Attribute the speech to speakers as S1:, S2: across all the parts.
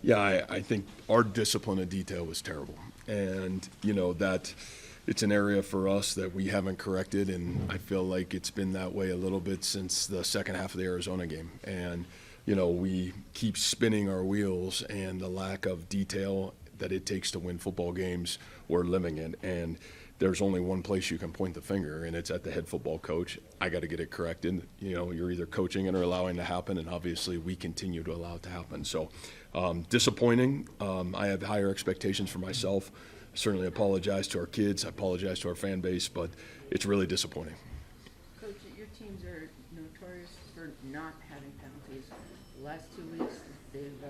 S1: Yeah, I think our discipline of detail was terrible. And, that it's an area for us that we haven't corrected, and I feel like it's been that way a little bit since the second half of the Arizona game. And, we keep spinning our wheels, and the lack of detail that it takes to win football games, we're living it. And there's only one place you can point the finger, and it's at the head football coach. I got to get it corrected. You're either coaching it or allowing it to happen, and obviously we continue to allow it to happen. So disappointing. I have higher expectations for myself. I certainly apologize to our kids. I apologize to our fan base, but it's really disappointing.
S2: Coach, your teams are notorious for not having penalties. The last 2 weeks, they've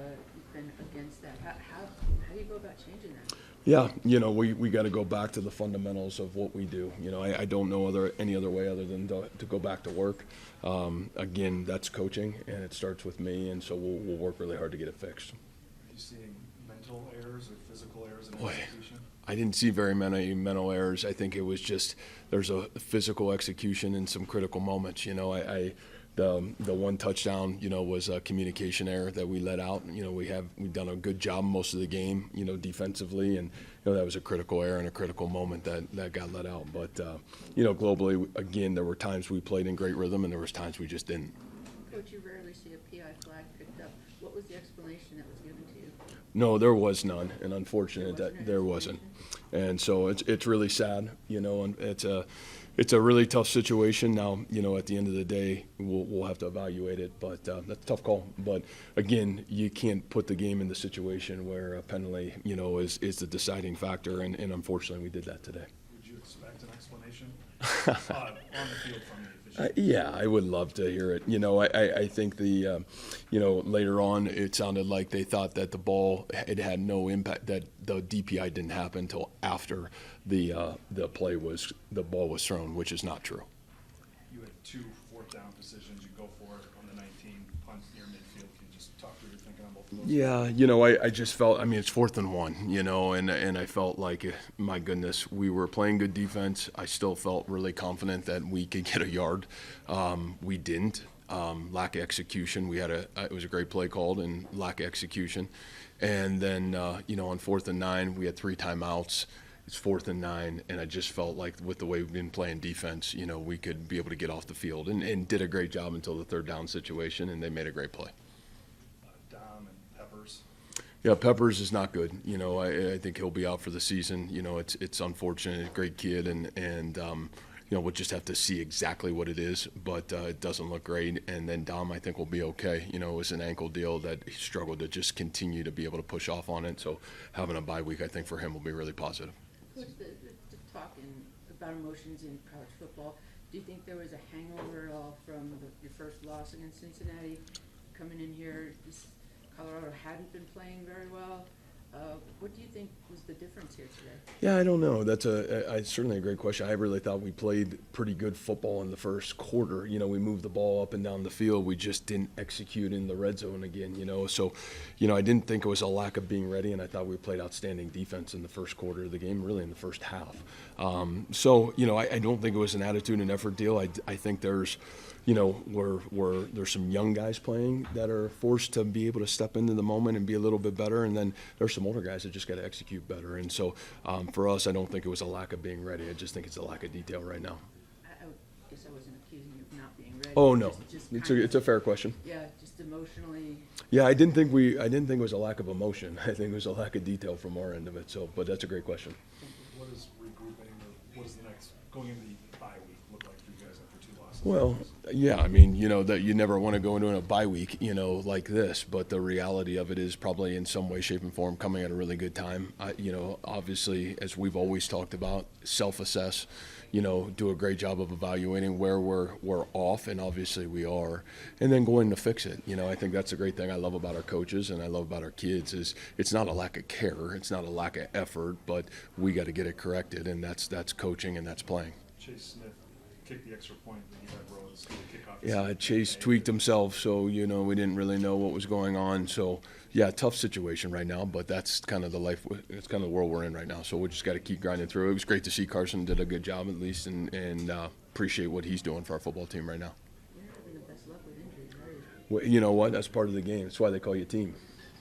S2: been against that. How do you go about changing that?
S1: Yeah, we got to go back to the fundamentals of what we do. I don't know any other way other than to go back to work. Again, that's coaching, and it starts with me, and so we'll work really hard to get it fixed.
S3: Are you seeing mental errors or physical errors in
S1: Boy,
S3: execution?
S1: I didn't see very many mental errors. I think it was just there's a physical execution in some critical moments. The one touchdown, was a communication error that we let out. We've done a good job most of the game, defensively, and that was a critical error and a critical moment that got let out. But globally, again, there were times we played in great rhythm, and there was times we just didn't.
S2: Coach, you rarely see a PI flag picked up. What was the explanation that was given to you?
S1: No, there was none, and unfortunate that there wasn't. And so it's really sad, and it's a really tough situation. Now, at the end of the day, we'll have to evaluate it, but that's a tough call. But again, you can't put the game in the situation where a penalty, is the deciding factor, and unfortunately, we did that today.
S3: Would you expect an explanation on the field from the official?
S1: Yeah, I would love to hear it. I think later on it sounded like they thought that the ball had no impact, that the DPI didn't happen until after the ball was thrown, which is not true.
S3: You had 2 fourth-down decisions. You go for it on the 19, punt near midfield. Can you just talk through your thinking on both of those?
S1: Yeah, I just felt, it's 4th and 1, and I felt like, my goodness, we were playing good defense. I still felt really confident that we could get a yard. We didn't. Lack of execution. It was a great play called, and lack of execution. And then, on 4th and 9, we had 3 timeouts. It's 4th and 9, and I just felt like with the way we've been playing defense, we could be able to get off the field, and did a great job until the 3rd down situation, and they made a great play.
S3: Dom and Peppers.
S1: Yeah, Peppers is not good. I think he'll be out for the season. It's unfortunate. Great kid, and we'll just have to see exactly what it is, but it doesn't look great. And then Dom, I think, will be okay. It was an ankle deal that he struggled to just continue to be able to push off on it. So having a bye week, I think, for him will be really positive.
S2: Coach, the talking about emotions in college football, do you think there was a hangover at all from your first loss against Cincinnati? Coming in here, Colorado hadn't been playing very well. What do you think was the difference here today?
S1: Yeah, I don't know. That's certainly a great question. I really thought we played pretty good football in the first quarter. We moved the ball up and down the field. We just didn't execute in the red zone again, So, I didn't think it was a lack of being ready, and I thought we played outstanding defense in the first quarter of the game, really in the first half. I don't think it was an attitude and effort deal. I think there's there's some young guys playing that are forced to be able to step into the moment and be a little bit better, and then there's some older guys that just got to execute better. And so for us, I don't think it was a lack of being ready. I just think it's a lack of detail right now.
S2: I guess I wasn't accusing you of not being ready.
S1: Oh no,
S2: Just
S1: it's a fair question.
S2: Yeah, just emotionally.
S1: Yeah, I didn't think it was a lack of emotion. I think it was a lack of detail from our end of it. So, but that's a great question.
S3: What is regrouping, or what is the next going into the bye week look like for you guys after 2 losses?
S1: Well, yeah, that you never want to go into a bye week, like this, but the reality of it is probably in some way, shape, and form coming at a really good time. Obviously, as we've always talked about, self-assess, do a great job of evaluating where we're off, and obviously we are, and then going to fix it. I think that's the great thing I love about our coaches and I love about our kids is it's not a lack of care, it's not a lack of effort, but we got to get it corrected, and that's coaching and that's playing.
S3: Chase Smith kicked the extra point that you had Rhodes kick off.
S1: Yeah, Chase tweaked himself, so we didn't really know what was going on. So yeah, tough situation right now, but that's kind of it's kind of the world we're in right now. So we just got to keep grinding through. It was great to see Carson did a good job at least, and appreciate what he's doing for our football team right now.
S2: You're having the best luck with injuries, right?
S1: Well, you know what? That's part of the game. That's why they call you a team.